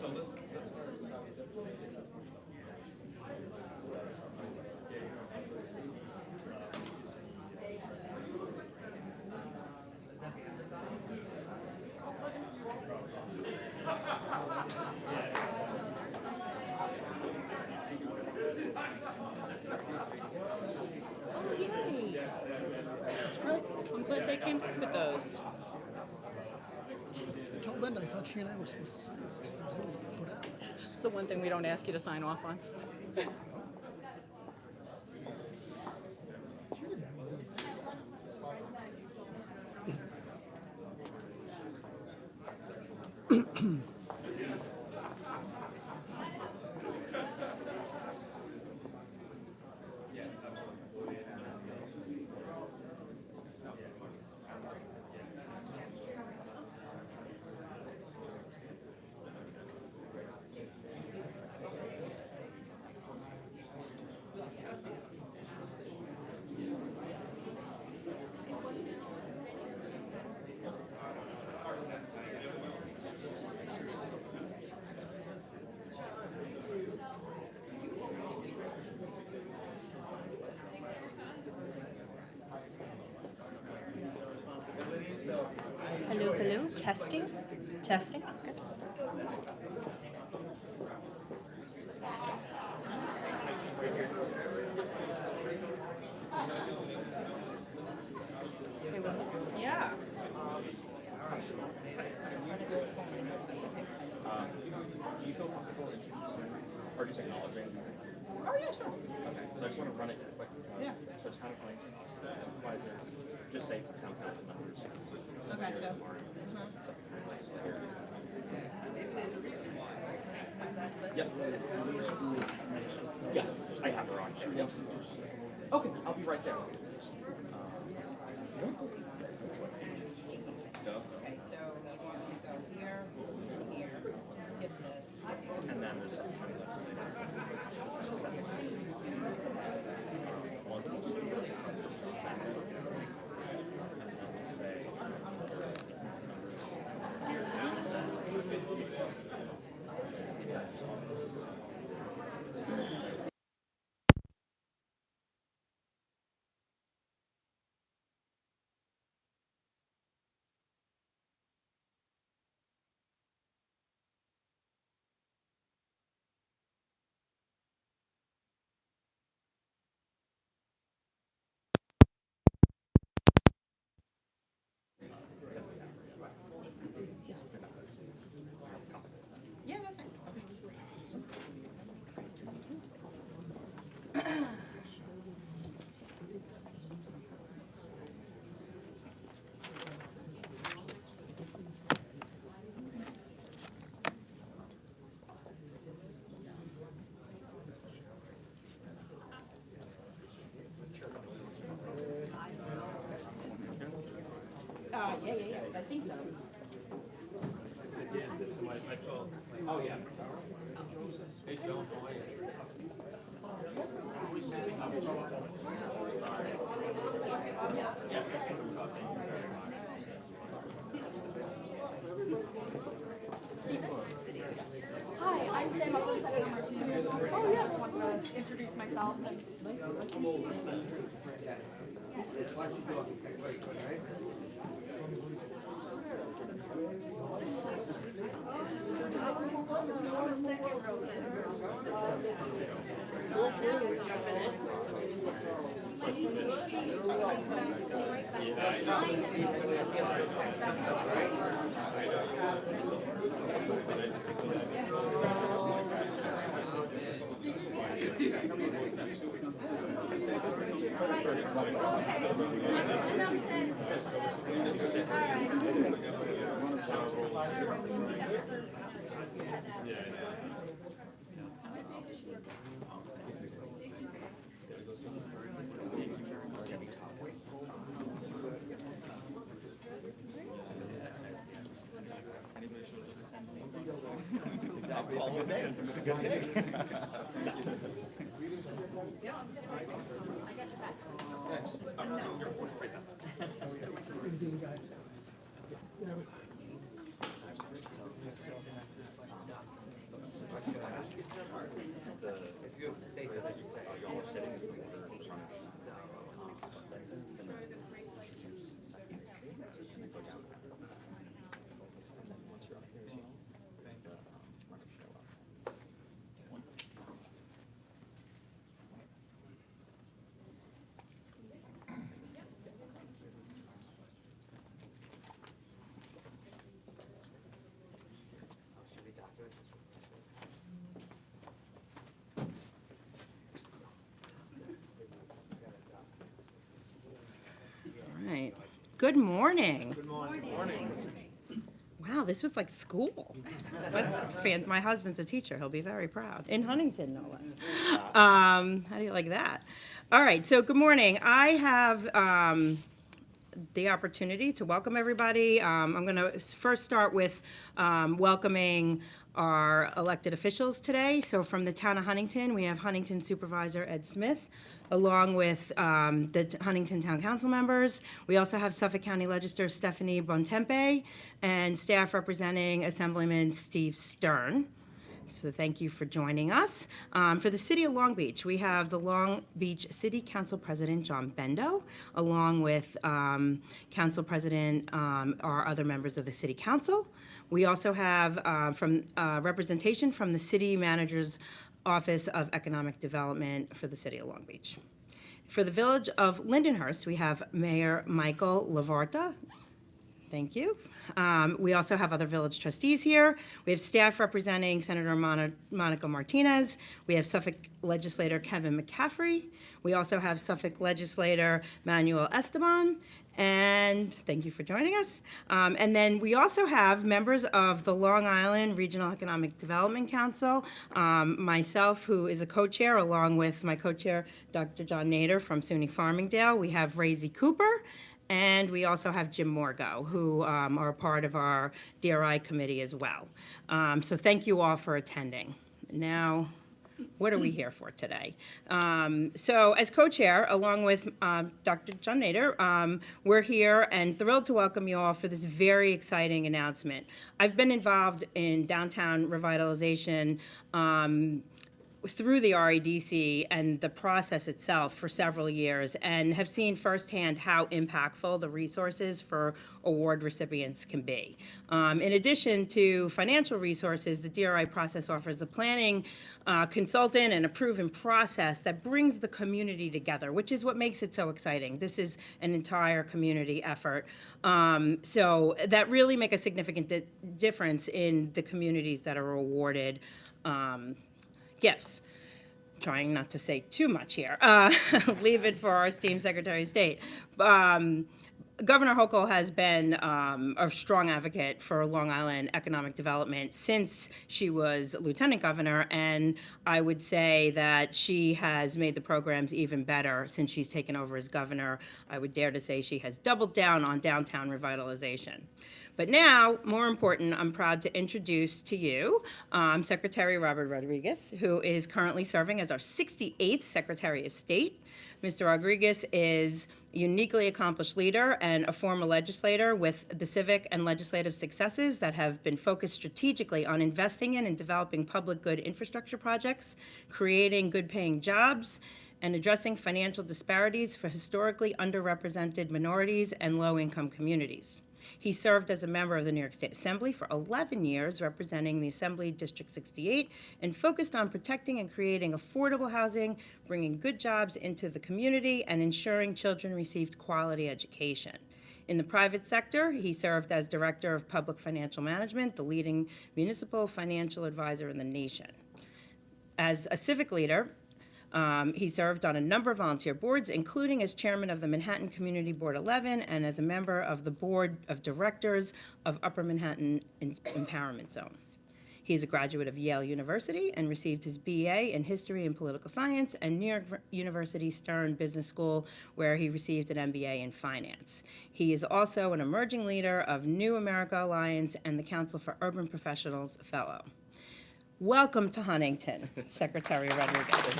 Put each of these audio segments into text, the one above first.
Oh, yay. That's great. I'm glad they came up with those. I told Linda I thought she and I were supposed to sign this. I was a little put out. It's the one thing we don't ask you to sign off on. Hello, hello. Testing. Testing. Good. Okay, well, Yeah. Do you feel comfortable introducing or just acknowledging these inclusions? Oh, yeah, sure. Okay, so I just want to run it quick. Yeah. So town of Plainton, supervisor, just say town council members. Okay, Mayor, so- Samari, secretary, legislator. Yep. Yes, I have her on. Yep. Okay, I'll be right there. Go. Okay, so you want to go here, here, skip this. And then the secretary, legislator. One, two, three. And then we'll say. Yeah, that's nice. Yeah. I think so. Oh, yeah. Hey, Joe, how are you? Hi, I'm Sam. I was at number 2. Oh, yes. I want to introduce myself. It's a good day. All right. Good morning. Good morning. Wow, this was like school. My husband's a teacher. He'll be very proud. In Huntington, no less. How do you like that? All right, so good morning. I have the opportunity to welcome everybody. I'm going to first start with welcoming our elected officials today. So from the town of Huntington, we have Huntington Supervisor Ed Smith, along with the Huntington Town Council members. We also have Suffolk County Legislator Stephanie Bontempe and staff representing Assemblyman Steve Stern. So thank you for joining us. For the City of Long Beach, we have the Long Beach City Council President John Bendo, along with Council President, our other members of the City Council. We also have representation from the City Manager's Office of Economic Development for the City of Long Beach. For the Village of Lindenhurst, we have Mayor Michael Lavarta. Thank you. We also have other village trustees here. We have staff representing Senator Monica Martinez. We have Suffolk legislator Kevin McCaffrey. We also have Suffolk legislator Manuel Esteban. And thank you for joining us. And then we also have members of the Long Island Regional Economic Development Council, myself, who is a co-chair, along with my co-chair, Dr. John Nader from SUNY Farmingdale. We have Razy Cooper. And we also have Jim Morgo, who are part of our DRI committee as well. So thank you all for attending. Now, what are we here for today? So as co-chair, along with Dr. John Nader, we're here and thrilled to welcome you all for this very exciting announcement. I've been involved in downtown revitalization through the REDC and the process itself for several years, and have seen firsthand how impactful the resources for award recipients can be. In addition to financial resources, the DRI process offers a planning consultant and a proven process that brings the community together, which is what makes it so exciting. This is an entire community effort. So that really make a significant difference in the communities that are awarded gifts. Trying not to say too much here. Leave it for our esteemed Secretary of State. Governor Hochul has been a strong advocate for Long Island economic development since she was lieutenant governor, and I would say that she has made the programs even better since she's taken over as governor. I would dare to say she has doubled down on downtown revitalization. But now, more important, I'm proud to introduce to you Secretary Robert Rodriguez, who is currently serving as our 68th Secretary of State. Mr. Rodriguez is a uniquely accomplished leader and a former legislator with the civic and legislative successes that have been focused strategically on investing in and developing public good infrastructure projects, creating good-paying jobs, and addressing financial disparities for historically underrepresented minorities and low-income communities. He served as a member of the New York State Assembly for 11 years, representing the Assembly District 68, and focused on protecting and creating affordable housing, bringing good jobs into the community, and ensuring children received quality education. In the private sector, he served as Director of Public Financial Management, the leading municipal financial advisor in the nation. As a civic leader, he served on a number of volunteer boards, including as chairman of the Manhattan Community Board 11 and as a member of the board of directors of Upper Manhattan Empowerment Zone. He is a graduate of Yale University and received his BA in History and Political Science and New York University Stern Business School, where he received an MBA in Finance. He is also an emerging leader of New America Alliance and the Council for Urban Professionals Fellow. Welcome to Huntington, Secretary Rodriguez.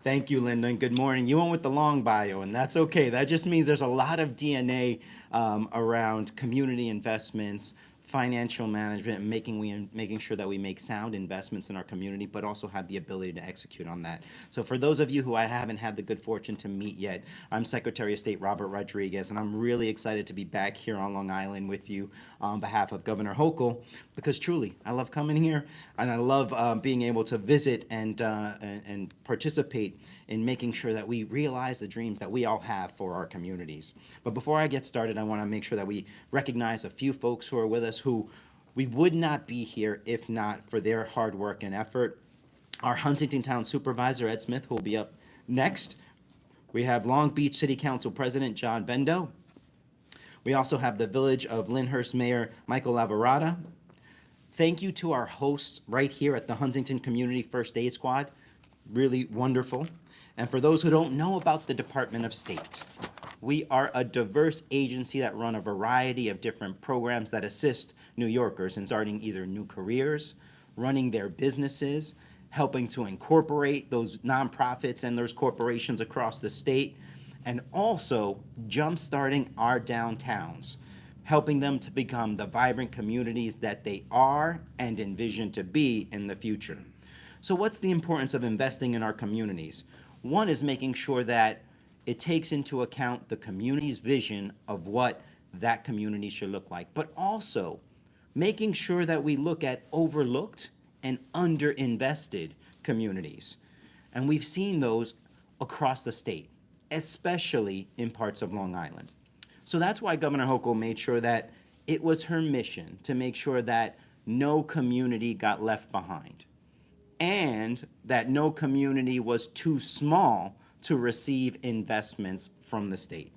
Thank you, Linda, and good morning. You went with the long bio, and that's okay. That just means there's a lot of DNA around community investments, financial management, and making sure that we make sound investments in our community, but also have the ability to execute on that. So for those of you who I haven't had the good fortune to meet yet, I'm Secretary of State Robert Rodriguez, and I'm really excited to be back here on Long Island with you on behalf of Governor Hochul, because truly, I love coming here, and I love being able to visit and participate in making sure that we realize the dreams that we all have for our communities. But before I get started, I want to make sure that we recognize a few folks who are with us who we would not be here if not for their hard work and effort. Our Huntington Town Supervisor, Ed Smith, who will be up next. We have Long Beach City Council President John Bendo. We also have the Village of Lyndhurst Mayor Michael Lavarada. Thank you to our hosts right here at the Huntington Community First Aid Squad. Really wonderful. And for those who don't know about the Department of State, we are a diverse agency that run a variety of different programs that assist New Yorkers in starting either new careers, running their businesses, helping to incorporate those nonprofits and those corporations across the state, and also jumpstarting our downtowns, helping them to become the vibrant communities that they are and envision to be in the future. So what's the importance of investing in our communities? One is making sure that it takes into account the community's vision of what that community should look like, but also making sure that we look at overlooked and underinvested communities. And we've seen those across the state, especially in parts of Long Island. So that's why Governor Hochul made sure that it was her mission to make sure that no community got left behind, and that no community was too small to receive investments from the state.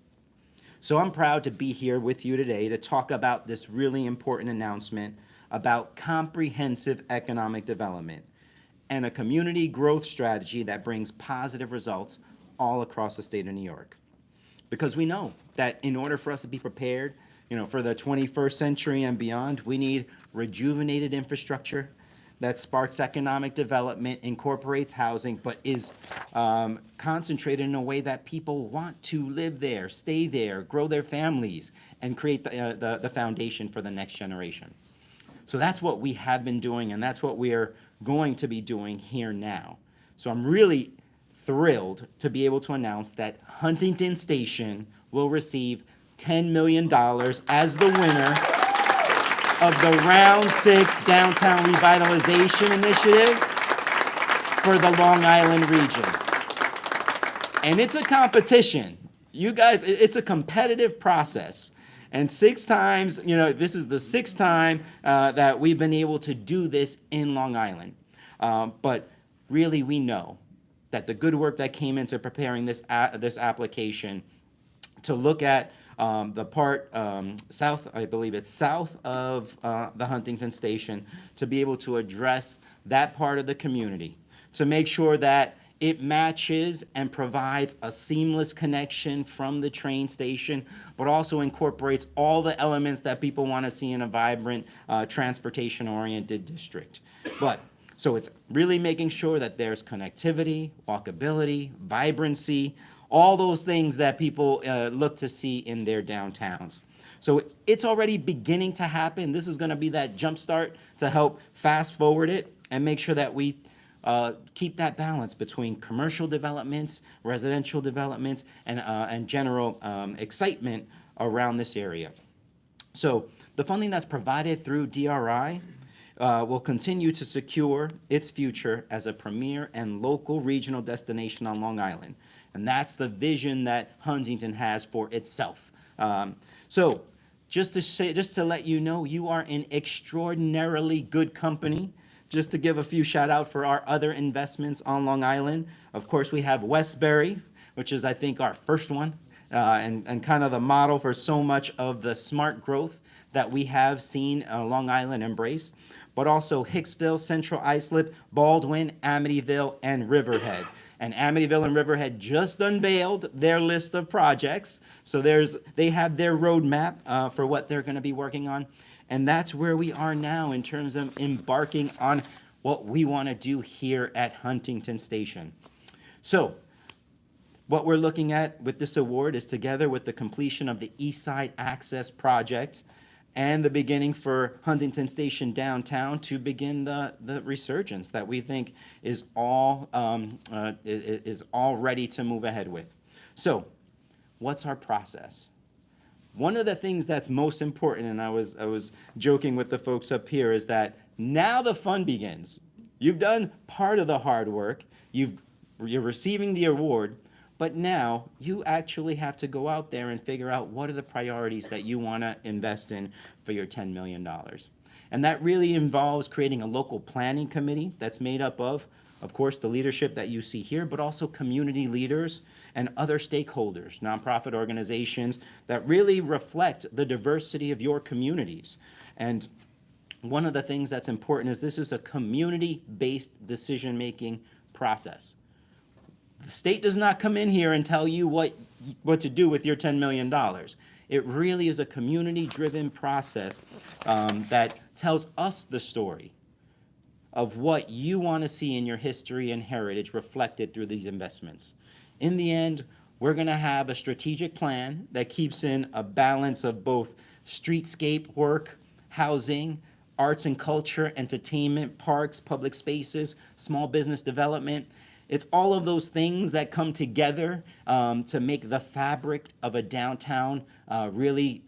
So I'm proud to be here with you today to talk about this really important announcement about comprehensive economic development and a community growth strategy that brings positive results all across the state of New York. Because we know that in order for us to be prepared, for the 21st century and beyond, we need rejuvenated infrastructure that sparks economic development, incorporates housing, but is concentrated in a way that people want to live there, stay there, grow their families, and create the foundation for the next generation. So that's what we have been doing, and that's what we are going to be doing here now. So I'm really thrilled to be able to announce that Huntington Station will receive $10 million as the winner of the Round 6 Downtown Revitalization Initiative for the Long Island region. And it's a competition. You guys, it's a competitive process. And 6 times, this is the 6th time that we've been able to do this in Long Island. But really, we know that the good work that came into preparing this application to look at the part south, I believe it's south of the Huntington Station, to be able to address that part of the community, to make sure that it matches and provides a seamless connection from the train station, but also incorporates all the elements that people want to see in a vibrant, transportation-oriented district. So it's really making sure that there's connectivity, walkability, vibrancy, all those things that people look to see in their downtowns. So it's already beginning to happen. This is going to be that jump start to help fast forward it and make sure that we keep that balance between commercial developments, residential developments, and general excitement around this area. So the funding that's provided through DRI will continue to secure its future as a premier and local regional destination on Long Island. And that's the vision that Huntington has for itself. So just to let you know, you are in extraordinarily good company. Just to give a few shout out for our other investments on Long Island. Of course, we have Westbury, which is, I think, our first one, and kind of the model for so much of the smart growth that we have seen Long Island embrace, but also Hicksville, Central Islip, Baldwin, Amityville, and Riverhead. And Amityville and Riverhead just unveiled their list of projects. So they have their roadmap for what they're going to be working on. And that's where we are now in terms of embarking on what we want to do here at Huntington Station. So what we're looking at with this award is, together with the completion of the East Side Access Project and the beginning for Huntington Station downtown, to begin the resurgence that we think is all ready to move ahead with. So what's our process? One of the things that's most important, and I was joking with the folks up here, is that now the fun begins. You've done part of the hard work, you're receiving the award, but now you actually have to go out there and figure out what are the priorities that you want to invest in for your $10 million. And that really involves creating a local planning committee that's made up of course, the leadership that you see here, but also community leaders and other stakeholders, nonprofit organizations that really reflect the diversity of your communities. And one of the things that's important is this is a community-based decision-making process. The state does not come in here and tell you what to do with your $10 million. It really is a community-driven process that tells us the story of what you want to see in your history and heritage reflected through these investments. In the end, we're going to have a strategic plan that keeps in a balance of both streetscape work, housing, arts and culture, entertainment, parks, public spaces, small business development. It's all of those things that come together to make the fabric of a downtown really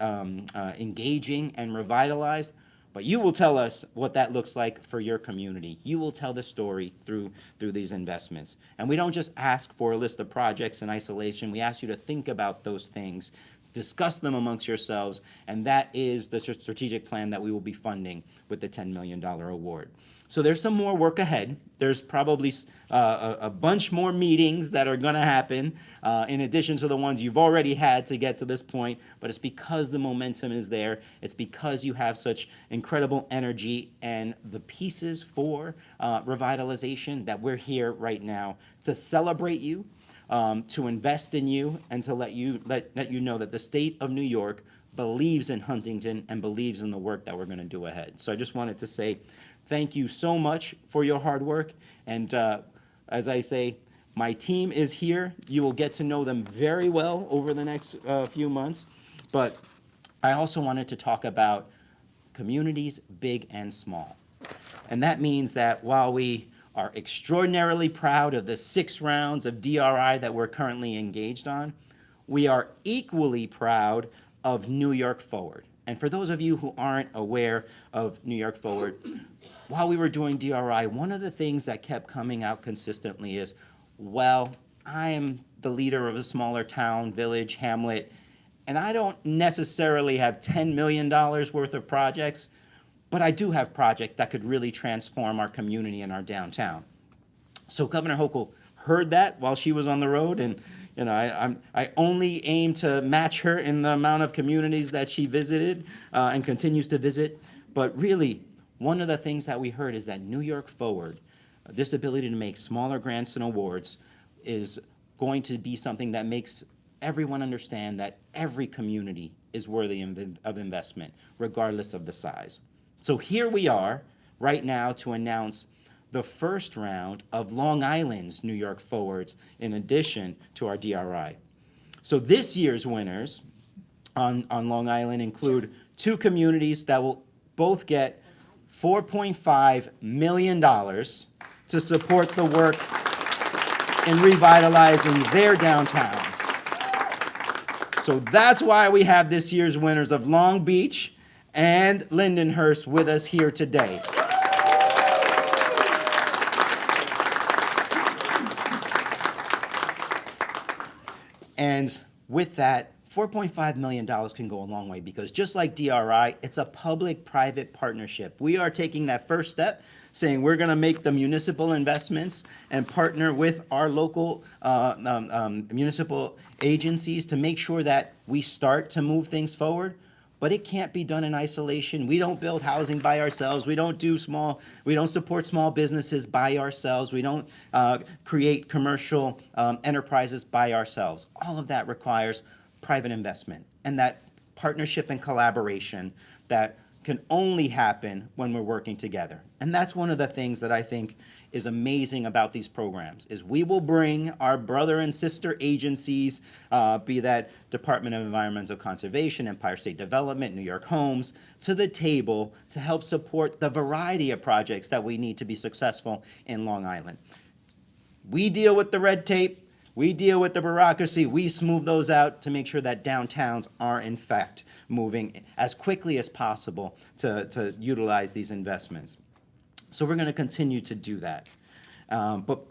engaging and revitalized. But you will tell us what that looks like for your community. You will tell the story through these investments. And we don't just ask for a list of projects in isolation. We ask you to think about those things, discuss them amongst yourselves, and that is the strategic plan that we will be funding with the $10 million award. So there's some more work ahead. There's probably a bunch more meetings that are going to happen in addition to the ones you've already had to get to this point, but it's because the momentum is there. It's because you have such incredible energy and the pieces for revitalization that we're here right now to celebrate you, to invest in you, and to let you know that the state of New York believes in Huntington and believes in the work that we're going to do ahead. So I just wanted to say thank you so much for your hard work. And as I say, my team is here. You will get to know them very well over the next few months. But I also wanted to talk about communities, big and small. And that means that while we are extraordinarily proud of the 6 rounds of DRI that we're currently engaged on, we are equally proud of New York Forward. And for those of you who aren't aware of New York Forward, while we were doing DRI, one of the things that kept coming out consistently is, well, I am the leader of a smaller town, village, hamlet, and I don't necessarily have $10 million worth of projects, but I do have projects that could really transform our community and our downtown. So Governor Hochul heard that while she was on the road, and I only aim to match her in the amount of communities that she visited and continues to visit. But really, one of the things that we heard is that New York Forward, this ability to make smaller grants and awards, is going to be something that makes everyone understand that every community is worthy of investment, regardless of the size. So here we are right now to announce the first round of Long Island's New York Forwards in addition to our DRI. So this year's winners on Long Island include 2 communities that will both get $4.5 million to support the work in revitalizing their downtowns. So that's why we have this year's winners of Long Beach and Lindenhurst with us here today. And with that, $4.5 million can go a long way because just like DRI, it's a public-private partnership. We are taking that first step, saying we're going to make the municipal investments and partner with our local municipal agencies to make sure that we start to move things forward. But it can't be done in isolation. We don't build housing by ourselves. We don't support small businesses by ourselves. We don't create commercial enterprises by ourselves. All of that requires private investment and that partnership and collaboration that can only happen when we're working together. And that's one of the things that I think is amazing about these programs, is we will bring our brother and sister agencies, be that Department of Environmental Conservation, Empire State Development, New York Homes, to the table to help support the variety of projects that we need to be successful in Long Island. We deal with the red tape, we deal with the bureaucracy, we smooth those out to make sure that downtowns are in fact moving as quickly as possible to utilize these investments. So we're gonna continue to do that. But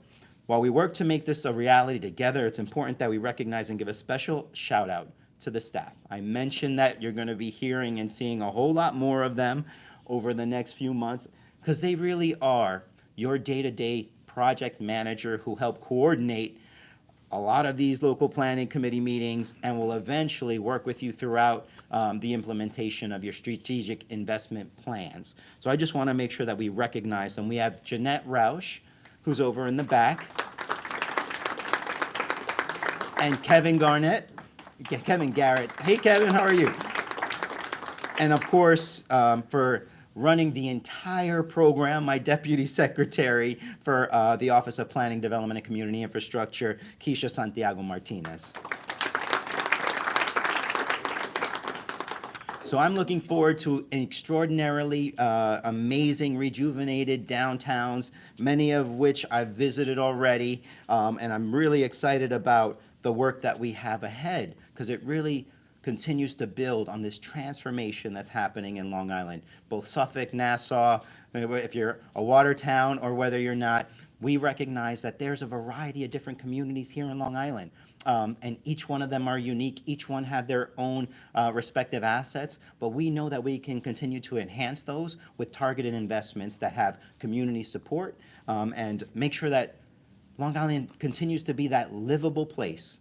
while we work to make this a reality together, it's important that we recognize and give a special shout out to the staff. I mentioned that you're gonna be hearing and seeing a whole lot more of them over the next few months, because they really are your day-to-day project manager who help coordinate a lot of these local planning committee meetings and will eventually work with you throughout the implementation of your strategic investment plans. So I just want to make sure that we recognize them. We have Jeanette Roush, who's over in the back, and Kevin Garnett, Kevin Garrett. Hey, Kevin, how are you? And of course, for running the entire program, my deputy secretary for the Office of Planning, Development, and Community Infrastructure, Keisha Santiago Martinez. So I'm looking forward to extraordinarily amazing, rejuvenated downtowns, many of which I've visited already, and I'm really excited about the work that we have ahead, because it really continues to build on this transformation that's happening in Long Island. Both Suffolk, Nassau, if you're a water town or whether you're not, we recognize that there's a variety of different communities here in Long Island. And each one of them are unique. Each one have their own respective assets, but we know that we can continue to enhance those with targeted investments that have community support, and make sure that Long Island continues to be that livable place,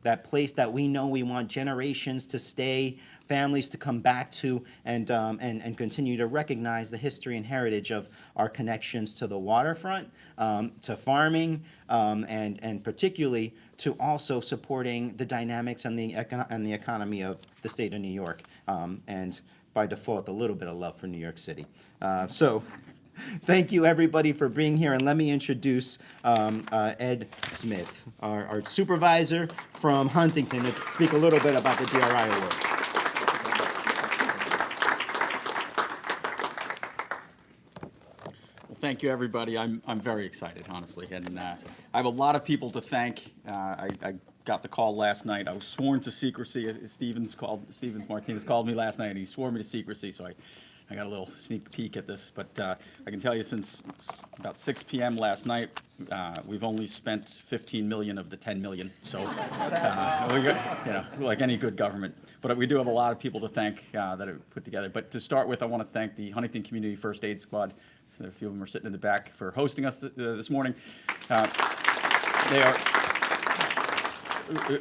that place that we know we want generations to stay, families to come back to, and continue to recognize the history and heritage of our connections to the waterfront, to farming, and particularly to also supporting the dynamics and the economy of the state of New York, and by default, a little bit of love for New York City. So thank you, everybody, for being here, and let me introduce Ed Smith, our supervisor from Huntington, to speak a little bit about the DRI Award. Well, thank you, everybody. I'm very excited, honestly, and I have a lot of people to thank. I got the call last night. I was sworn to secrecy. Stevens Martinez called me last night, and he swore me to secrecy, so I got a little sneak peek at this, but I can tell you since about 6 p.m. last night, we've only spent 15 million of the 10 million. So, we got, like any good government. But we do have a lot of people to thank that have put together. But to start with, I want to thank the Huntington Community First Aid Squad. So a few of them are sitting in the back for hosting us this morning. They are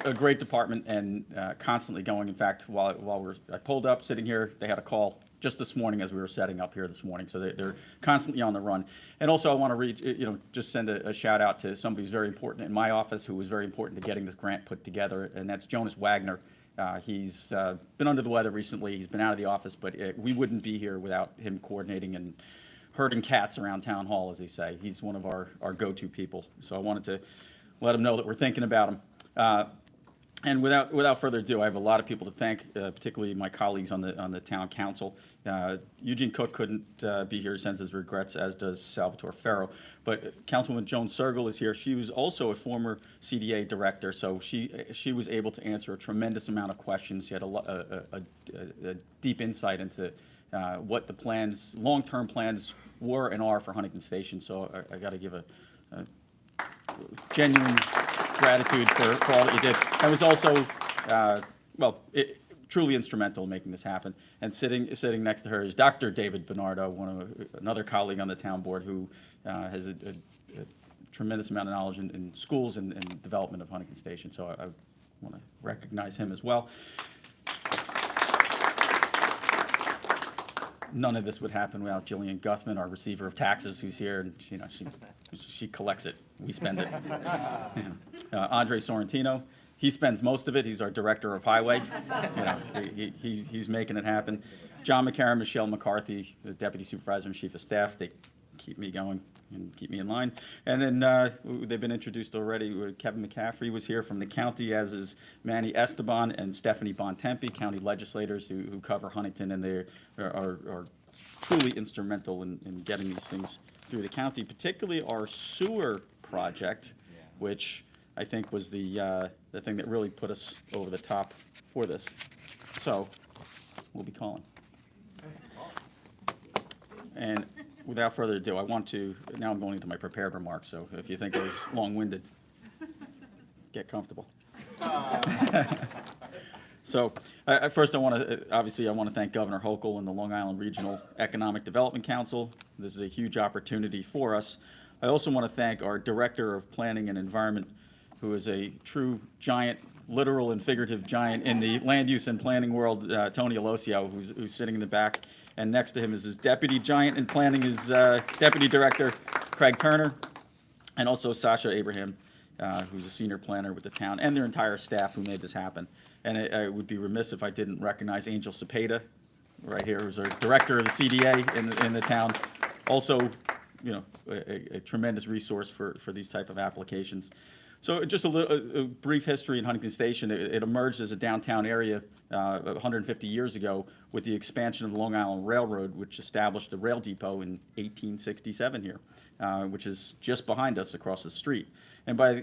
a great department and constantly going. In fact, while I pulled up, sitting here, they had a call just this morning as we were setting up here this morning. So they're constantly on the run. And also I want to just send a shout out to somebody who's very important in my office, who was very important to getting this grant put together, and that's Jonas Wagner. He's been under the weather recently. He's been out of the office, but we wouldn't be here without him coordinating and herding cats around town hall, as they say. He's one of our go-to people. So I wanted to let him know that we're thinking about him. And without further ado, I have a lot of people to thank, particularly my colleagues on the town council. Eugene Cook couldn't be here, sends his regrets, as does Salvatore Ferro. But Councilwoman Joan Sergel is here. She was also a former CDA director, so she was able to answer a tremendous amount of questions. She had a deep insight into what the plans, long-term plans were and are for Huntington Station. So I got to give a genuine gratitude for all that you did. I was also, truly instrumental in making this happen. And sitting next to her is Dr. David Bernardo, another colleague on the town board who has a tremendous amount of knowledge in schools and development of Huntington Station. So I want to recognize him as well. None of this would happen without Jillian Guthman, our receiver of taxes, who's here, and she collects it. We spend it. Yeah. Andre Sorrentino, he spends most of it. He's our director of highway. He's making it happen. John McCarron, Michelle McCarthy, the Deputy Supervisor and Chief of Staff. They keep me going and keep me in line. And then they've been introduced already. Kevin McCaffrey was here from the county, as is Manny Esteban and Stephanie Bontempi, county legislators who cover Huntington, and they are truly instrumental in getting these things through the county, particularly our sewer project, which I think was the thing that really put us over the top for this. So we'll be calling. And without further ado, I want to, now I'm going into my prepared remarks, so if you think I was long-winded, get comfortable. So first I want to thank Governor Hochul and the Long Island Regional Economic Development Council. This is a huge opportunity for us. I also want to thank our Director of Planning and Environment, who is a true giant, literal and figurative giant in the land use and planning world, Tony Alosio, who's sitting in the back. And next to him is his deputy giant in planning, his Deputy Director, Craig Turner, and also Sasha Abraham, who's a senior planner with the town, and their entire staff who made this happen. And I would be remiss if I didn't recognize Angel Cepeda, right here, who's our director of the CDA in the town. Also, you know, a tremendous resource for these type of applications. So just a brief history in Huntington Station. It emerged as a downtown area 150 years ago with the expansion of the Long Island Railroad, which established the rail depot in 1867 here, which is just behind us across the street. And by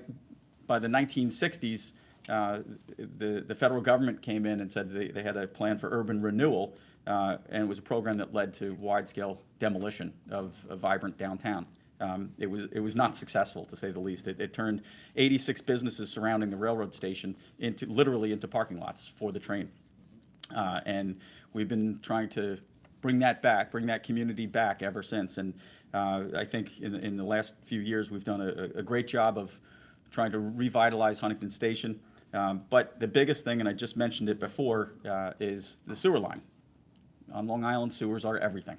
the 1960s, the federal government came in and said they had a plan for urban renewal, and it was a program that led to wide-scale demolition of a vibrant downtown. It was not successful, to say the least. It turned 86 businesses surrounding the railroad station literally into parking lots for the train. And we've been trying to bring that back, bring that community back ever since. And I think in the last few years, we've done a great job of trying to revitalize Huntington Station. But the biggest thing, and I just mentioned it before, is the sewer line. On Long Island, sewers are everything.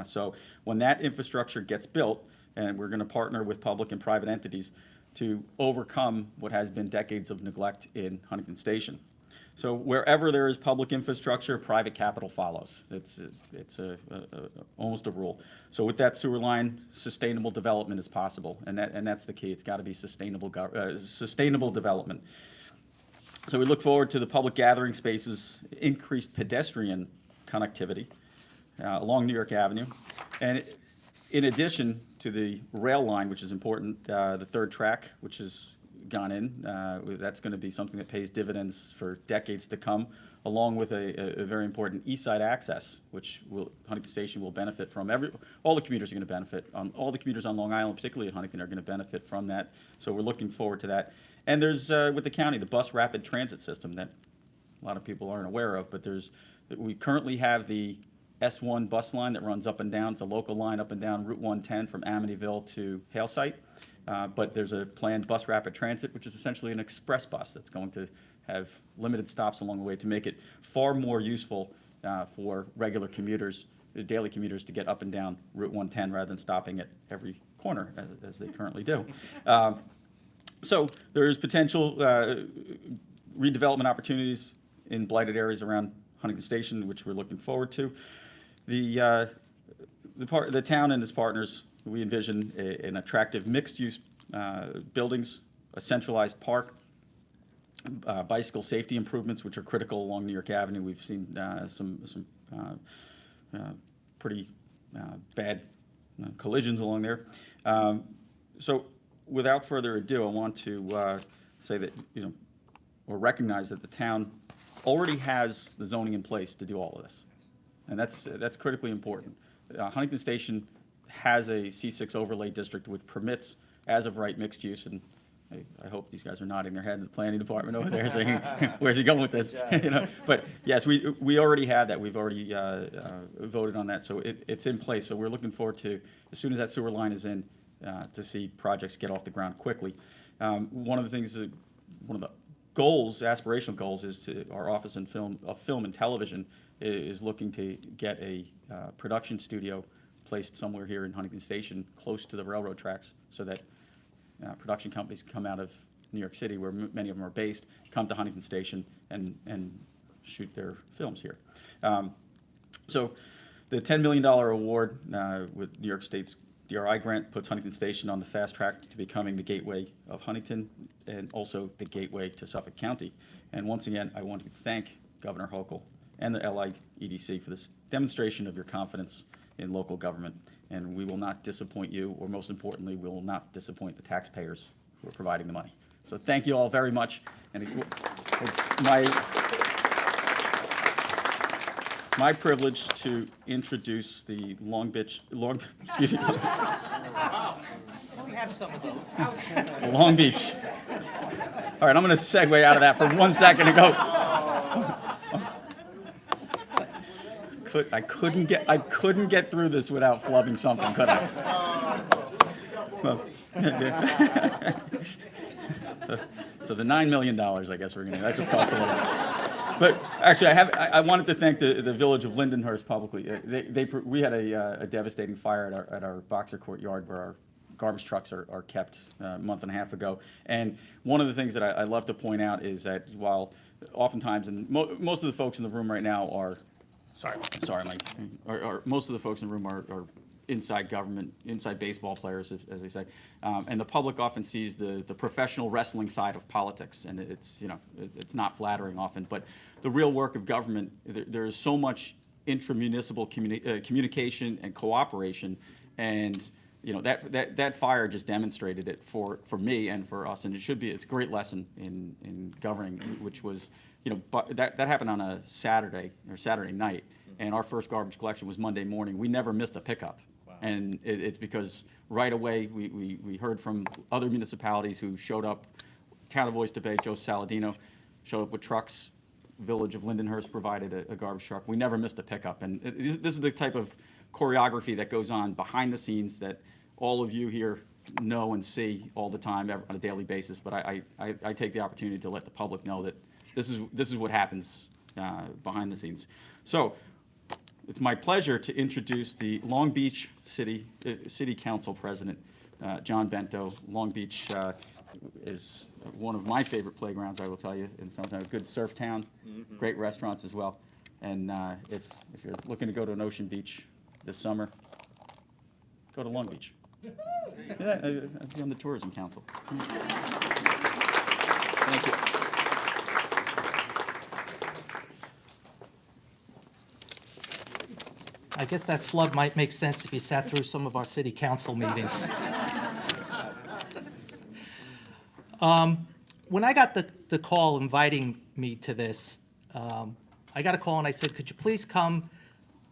So when that infrastructure gets built, and we're going to partner with public and private entities to overcome what has been decades of neglect in Huntington Station. So wherever there is public infrastructure, private capital follows. It's almost a rule. So with that sewer line, sustainable development is possible, and that's the key. It's got to be sustainable development. So we look forward to the public gathering spaces, increased pedestrian connectivity along New York Avenue, and in addition to the rail line, which is important, the third track, which has gone in, that's going to be something that pays dividends for decades to come, along with a very important east side access, which Huntington Station will benefit from. All the commuters are going to benefit. All the commuters on Long Island, particularly in Huntington, are going to benefit from that. So we're looking forward to that. And there's, with the county, the bus rapid transit system that a lot of people aren't aware of, but we currently have the S1 bus line that runs up and down. It's a local line up and down Route 110 from Amityville to Hale Site. But there's a planned bus rapid transit, which is essentially an express bus that's going to have limited stops along the way to make it far more useful for regular commuters, daily commuters, to get up and down Route 110 rather than stopping at every corner as they currently do. So there's potential redevelopment opportunities in blighted areas around Huntington Station, which we're looking forward to. The town and its partners, we envision an attractive mixed-use buildings, a centralized park, bicycle safety improvements, which are critical along New York Avenue. We've seen some pretty bad collisions along there. So without further ado, I want to say that, or recognize that the town already has the zoning in place to do all of this. And that's critically important. Huntington Station has a C6 overlay district which permits, as of right, mixed use. And I hope these guys are nodding their head in the planning department over there saying, where's he going with this? But yes, we already have that. We've already voted on that. So it's in place. So we're looking forward to, as soon as that sewer line is in, to see projects get off the ground quickly. One of the goals, aspirational goals, is our Office of Film and Television is looking to get a production studio placed somewhere here in Huntington Station, close to the railroad tracks, so that production companies come out of New York City, where many of them are based, come to Huntington Station and shoot their films here. So the $10 million award with New York State's DRI grant puts Huntington Station on the fast track to becoming the gateway of Huntington and also the gateway to Suffolk County. And once again, I want to thank Governor Hochul and the LIEDC for this demonstration of your confidence in local government. And we will not disappoint you, or most importantly, we will not disappoint the taxpayers who are providing the money. So thank you all very much. And it's my privilege to introduce the excuse me, We have some of those. Long Beach. All right, I'm going to segue out of that for 1 second and go. I couldn't get through this without flubbing something, could I? Well, so the $9 million, I guess we're going to, that just cost a little bit. But actually, I wanted to thank the village of Lindenhurst publicly. We had a devastating fire at our Boxer Courtyard where our garbage trucks are kept a month and a half ago. And one of the things that I love to point out is that while oftentimes, and most of the folks in the room right now are, most of the folks in the room are inside government, inside baseball players, as they say, and the public often sees the professional wrestling side of politics, and it's not flattering often. But the real work of government, there is so much intramunicipal communication and cooperation, and that fire just demonstrated it for me and for us, and it's a great lesson in governing, which was. But that happened on a Saturday night, and our first garbage collection was Monday morning. We never missed a pickup. Wow. And it's because right away we heard from other municipalities who showed up. Town of Oyster Bay, Joe Saladino, showed up with trucks. Village of Lindenhurst provided a garbage truck. We never missed a pickup. And this is the type of choreography that goes on behind the scenes that all of you here know and see all the time on a daily basis. But I take the opportunity to let the public know that this is what happens behind the scenes. So it's my pleasure to introduce the Long Beach City Council President, John Bento. Long Beach is one of my favorite playgrounds, I will tell you, and sometimes a good surf town, great restaurants as well. And if you're looking to go to an ocean beach this summer, go to Long Beach. Yeah, I'd be on the tourism council. Thank you. I guess that flood might make sense if you sat through some of our city council meetings. When I got the call inviting me to this, I got a call and I said, could you please come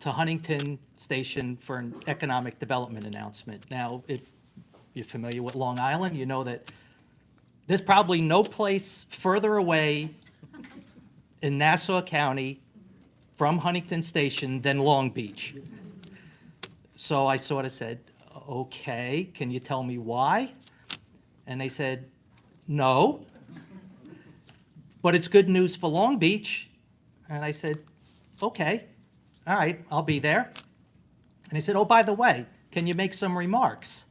to Huntington Station for an economic development announcement? Now, if you're familiar with Long Island, you know that there's probably no place further away in Nassau County from Huntington Station than Long Beach. So I sort of said, okay, can you tell me why? And they said, no, but it's good news for Long Beach. And I said, okay, all right, I'll be there. And they said, oh, by the way, can you make some remarks?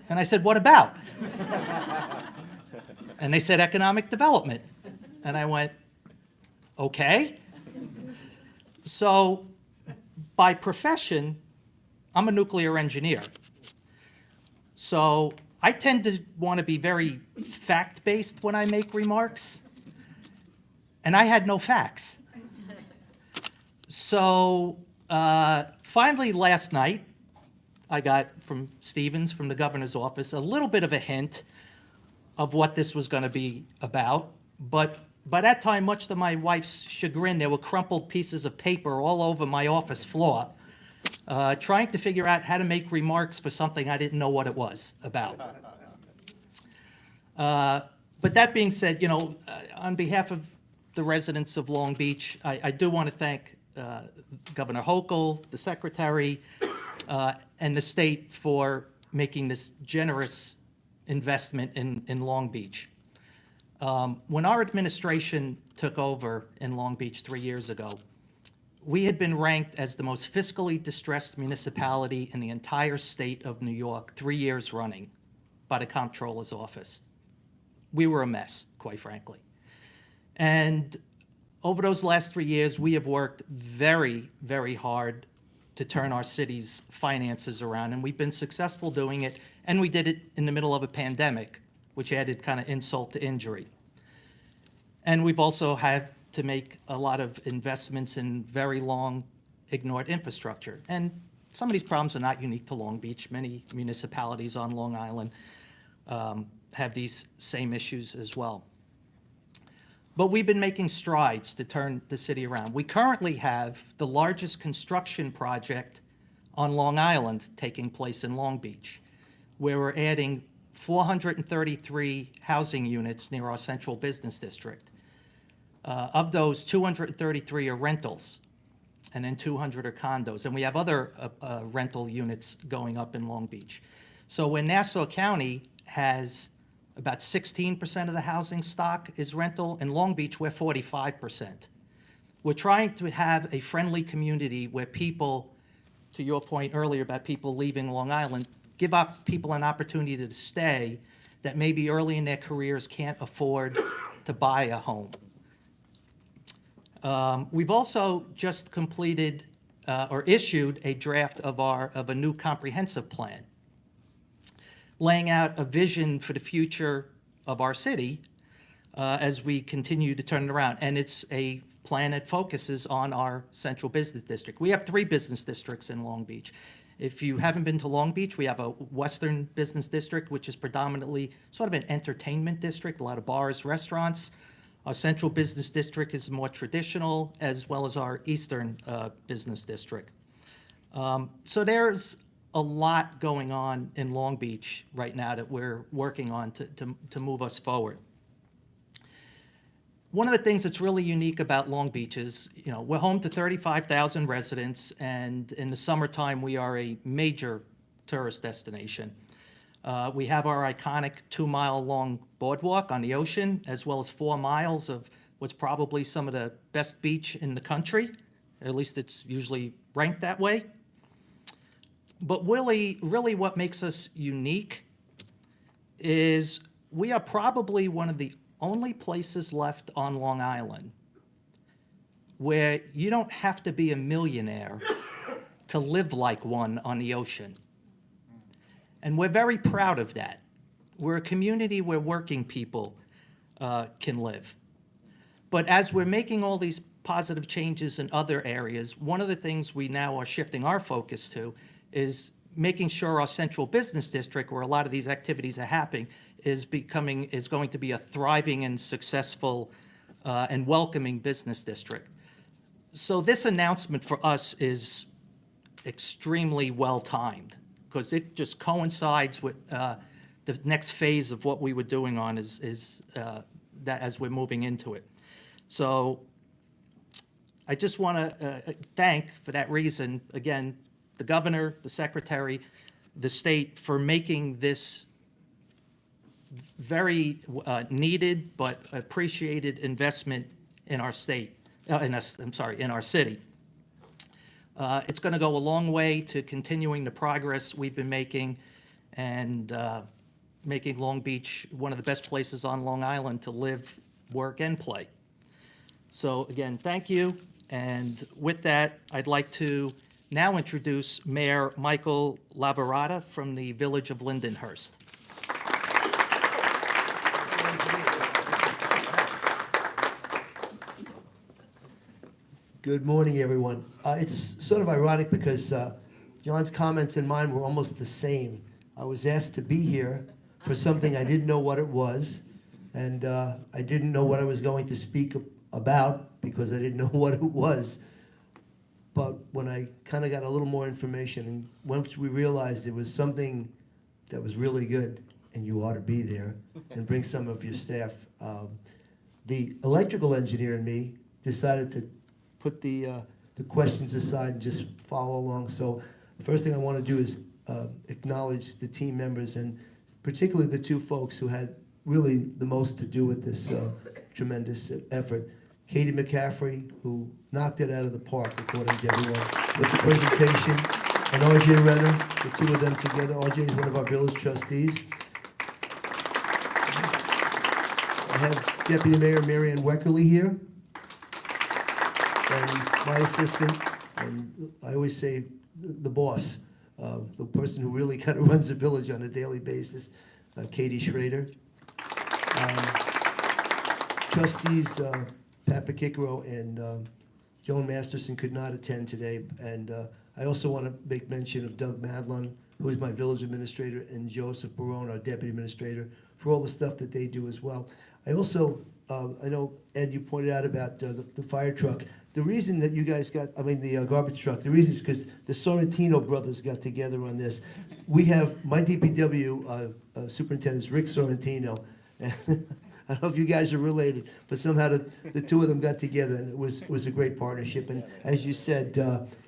And I said, what about? And they said, economic development. And I went, okay. So by profession, I'm a nuclear engineer. So I tend to want to be very fact-based when I make remarks. And I had no facts. So finally last night, I got from Stevens, from the governor's office, a little bit of a hint of what this was going to be about. But by that time, much to my wife's chagrin, there were crumpled pieces of paper all over my office floor, trying to figure out how to make remarks for something I didn't know what it was about. But that being said, on behalf of the residents of Long Beach, I do want to thank Governor Hochul, the Secretary, and the state for making this generous investment in Long Beach. When our administration took over in Long Beach 3 years ago, we had been ranked as the most fiscally distressed municipality in the entire state of New York 3 years running by the Comptroller's office. We were a mess, quite frankly. And over those last 3 years, we have worked very, very hard to turn our city's finances around, and we've been successful doing it, and we did it in the middle of a pandemic, which added kind of insult to injury. And we've also had to make a lot of investments in very long ignored infrastructure. And some of these problems are not unique to Long Beach. Many municipalities on Long Island have these same issues as well. But we've been making strides to turn the city around. We currently have the largest construction project on Long Island taking place in Long Beach, where we're adding 433 housing units near our central business district. Of those, 233 are rentals, and then 200 are condos. And we have other rental units going up in Long Beach. So when Nassau County has about 16% of the housing stock is rental, in Long Beach, we're 45%. We're trying to have a friendly community where people, to your point earlier about people leaving Long Island, give up people an opportunity to stay that maybe early in their careers can't afford to buy a home. We've also just completed or issued a draft of a new comprehensive plan, laying out a vision for the future of our city as we continue to turn it around. And it's a plan that focuses on our central business district. We have 3 business districts in Long Beach. If you haven't been to Long Beach, we have a western business district, which is predominantly sort of an entertainment district, a lot of bars, restaurants. Our central business district is more traditional, as well as our eastern business district. So there's a lot going on in Long Beach right now that we're working on to move us forward. One of the things that's really unique about Long Beach is, we're home to 35,000 residents, and in the summertime, we are a major tourist destination. We have our iconic 2-mile-long boardwalk on the ocean, as well as 4 miles of what's probably some of the best beach in the country. At least it's usually ranked that way. But really what makes us unique is we are probably one of the only places left on Long Island where you don't have to be a millionaire to live like one on the ocean. And we're very proud of that. We're a community where working people can live. But as we're making all these positive changes in other areas, one of the things we now are shifting our focus to is making sure our central business district, where a lot of these activities are happening, is going to be a thriving and successful and welcoming business district. So this announcement for us is extremely well-timed, because it just coincides with the next phase of what we were doing on is that as we're moving into it. So I just want to thank, for that reason, again, the governor, the secretary, the state, for making this very needed but appreciated investment in our state, in our city. It's going to go a long way to continuing the progress we've been making and making Long Beach one of the best places on Long Island to live, work, and play. So again, thank you. And with that, I'd like to now introduce Mayor Michael Lavarada from the Village of Lindenhurst. Good morning, everyone. It's sort of ironic because John's comments and mine were almost the same. I was asked to be here for something I didn't know what it was, and I didn't know what I was going to speak about because I didn't know what it was. But when I kind of got a little more information, and once we realized it was something that was really good, and you ought to be there and bring some of your staff, the electrical engineer and me decided to put the questions aside and just follow along. So the first thing I want to do is acknowledge the team members, and particularly the 2 folks who had really the most to do with this tremendous effort. Katie McCaffrey, who knocked it out of the park, according to everyone, with the presentation, and R.J. Renner, the 2 of them together. R.J. is one of our village trustees. I have Deputy Mayor Marianne Weckerly here. and my assistant, and I always say the boss, the person who really kind of runs the village on a daily basis, Katie Schrader. Trustees Pat Picicro and Joan Masterson could not attend today, and I also want to make mention of Doug Madlun, who is my village administrator, and Joseph Barone, our deputy administrator, for all the stuff that they do as well. I also, I know, Ed, you pointed out about the fire truck. The reason that you guys got, the garbage truck, the reason is because the Sorrentino brothers got together on this. We have, my DPW superintendent is Rick Sorrentino. I don't know if you guys are related, but somehow the two of them got together, and it was a great partnership. And as you said,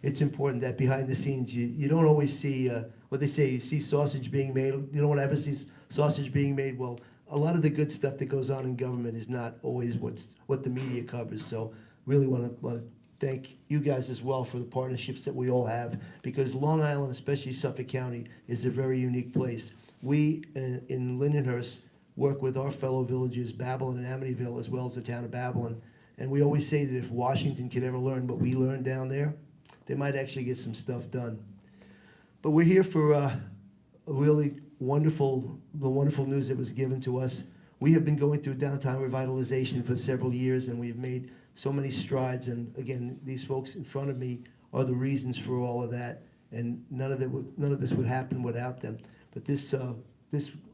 it's important that behind the scenes, you don't always see, what they say, you see sausage being made. You don't want to ever see sausage being made. Well, a lot of the good stuff that goes on in government is not always what the media covers. So really want to thank you guys as well for the partnerships that we all have, because Long Island, especially Suffolk County, is a very unique place. We in Lindenhurst work with our fellow villages, Babylon and Amityville, as well as the town of Babylon. And we always say that if Washington could ever learn what we learned down there, they might actually get some stuff done. But we're here for a really wonderful news that was given to us. We have been going through downtown revitalization for several years, and we've made so many strides. And again, these folks in front of me are the reasons for all of that. And none of this would happen without them. But this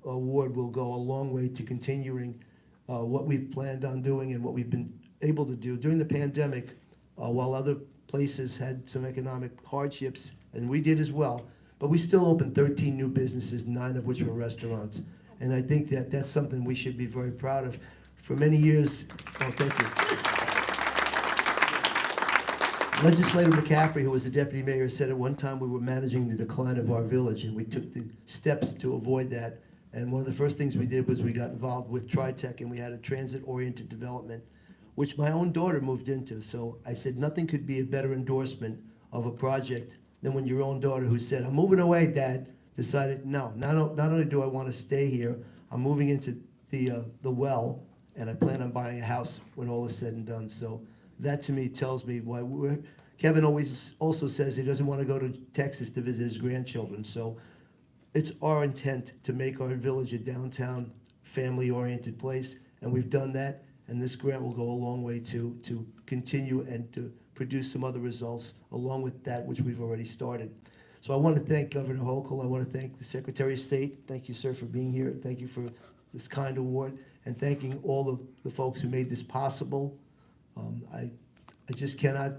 award will go a long way to continuing what we've planned on doing and what we've been able to do. During the pandemic, while other places had some economic hardships, and we did as well, but we still opened 13 new businesses, 9 of which were restaurants. And I think that that's something we should be very proud of. For many years, thank you. Legislator McCaffrey, who was the deputy mayor, said at one time we were managing the decline of our village, and we took the steps to avoid that. And one of the first things we did was we got involved with TriTech, and we had a transit-oriented development, which my own daughter moved into. So I said nothing could be a better endorsement of a project than when your own daughter, who said, "I'm moving away, Dad," decided, no, not only do I want to stay here, I'm moving into the well, and I plan on buying a house when all is said and done. So that to me tells me why Kevin always also says he doesn't want to go to Texas to visit his grandchildren. So it's our intent to make our village a downtown family-oriented place, and we've done that, and this grant will go a long way to continue and to produce some other results along with that which we've already started. So I want to thank Governor Hochul. I want to thank the Secretary of State. Thank you, sir, for being here. Thank you for this kind award, and thanking all of the folks who made this possible. I just cannot,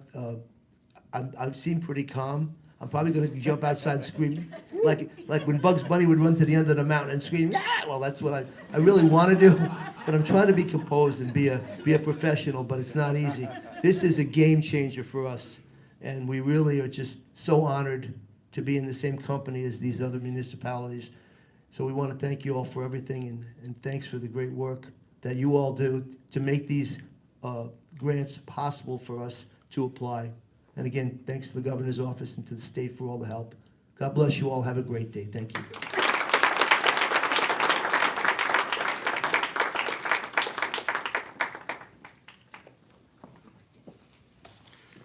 I seem pretty calm. I'm probably going to jump outside and scream, like when Bugs Bunny would run to the end of the mountain and scream, "Yeah!" Well, that's what I really want to do, but I'm trying to be composed and be a professional, but it's not easy. This is a game changer for us, and we really are just so honored to be in the same company as these other municipalities. So we want to thank you all for everything, and thanks for the great work that you all do to make these grants possible for us to apply. And again, thanks to the governor's office and to the state for all the help. God bless you all. Have a great day. Thank you.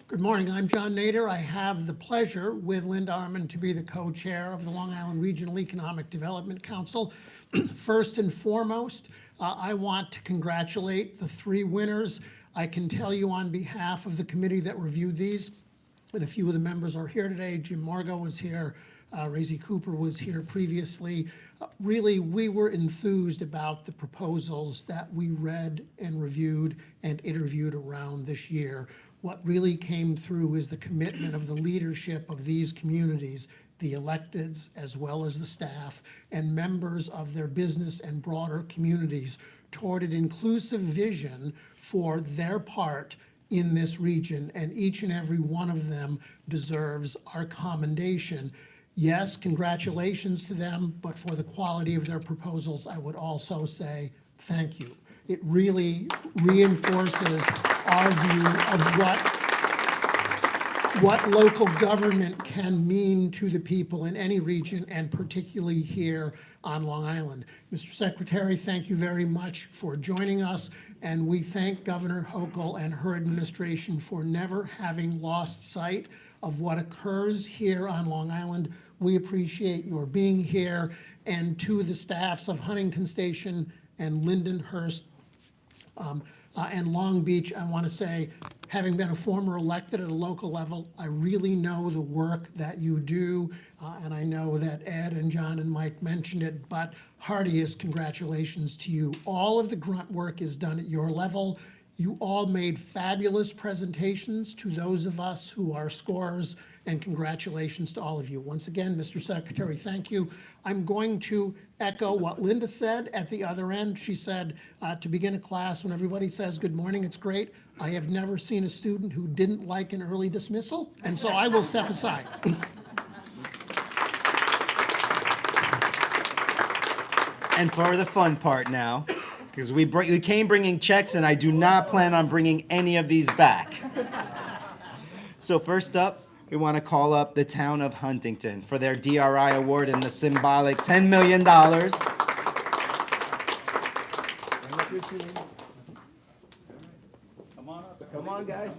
Good morning. I'm John Nader. I have the pleasure with Linda Armand to be the co-chair of the Long Island Regional Economic Development Council. First and foremost, I want to congratulate the 3 winners. I can tell you on behalf of the committee that reviewed these, and a few of the members are here today. Jim Margot was here. Razy Cooper was here previously. Really, we were enthused about the proposals that we read and reviewed and interviewed around this year. What really came through is the commitment of the leadership of these communities, the electeds as well as the staff, and members of their business and broader communities toward an inclusive vision for their part in this region, and each and every one of them deserves our commendation. Yes, congratulations to them, but for the quality of their proposals, I would also say thank you. It really reinforces our view of what what local government can mean to the people in any region, and particularly here on Long Island. Mr. Secretary, thank you very much for joining us, and we thank Governor Hochul and her administration for never having lost sight of what occurs here on Long Island. We appreciate your being here, and to the staffs of Huntington Station and Lindenhurst and Long Beach, I want to say, having been a former elected at a local level, I really know the work that you do, and I know that Ed and John and Mike mentioned it, but heartiest congratulations to you. All of the grunt work is done at your level. You all made fabulous presentations to those of us who are scorers, and congratulations to all of you. Once again, Mr. Secretary, thank you. I'm going to echo what Linda said at the other end. She said, to begin a class, when everybody says good morning, it's great. I have never seen a student who didn't like an early dismissal, and so I will step aside. And for the fun part now, because we came bringing checks, and I do not plan on bringing any of these back. So first up, we want to call up the town of Huntington for their DRI award and the symbolic $10 million. Come on up. Come on, guys.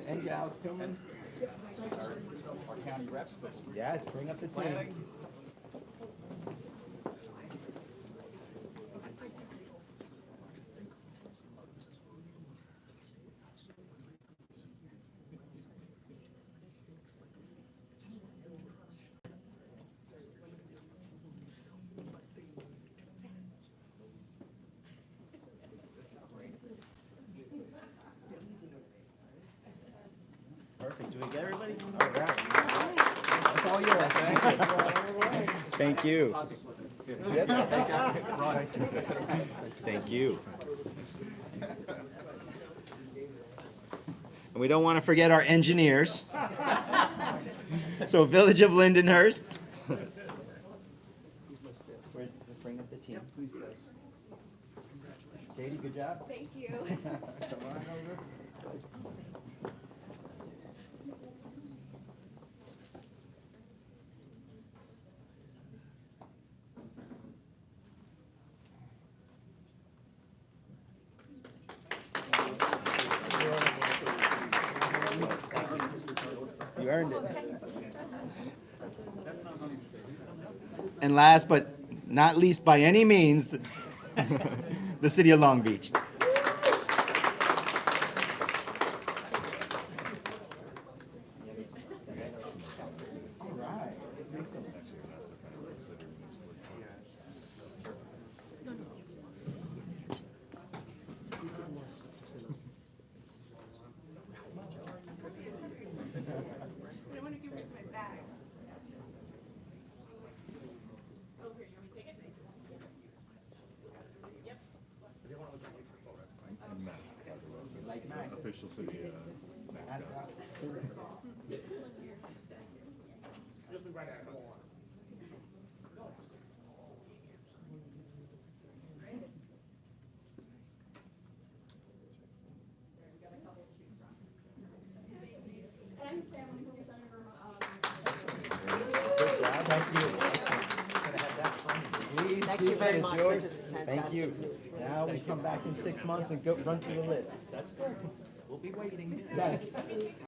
And gals, come on. Our county reps. Yes, bring up the team. Perfect. Do we get everybody? All right. That's all yours. Thank you. Thank you. And we don't want to forget our engineers. So Village of Lindenhurst. Let's bring up the team. Please, guys. Katie, good job. Thank you. Come on over. You earned it. And last but not least by any means, the city of Long Beach. Official city. I'm Sam, I'm from Senator. Good job. Thank you. Please Thank keep you very it. much. It's yours. This is Thank fantastic you. news. Now we come back in 6 months and go run through the list. That's good. We'll be waiting. Yes.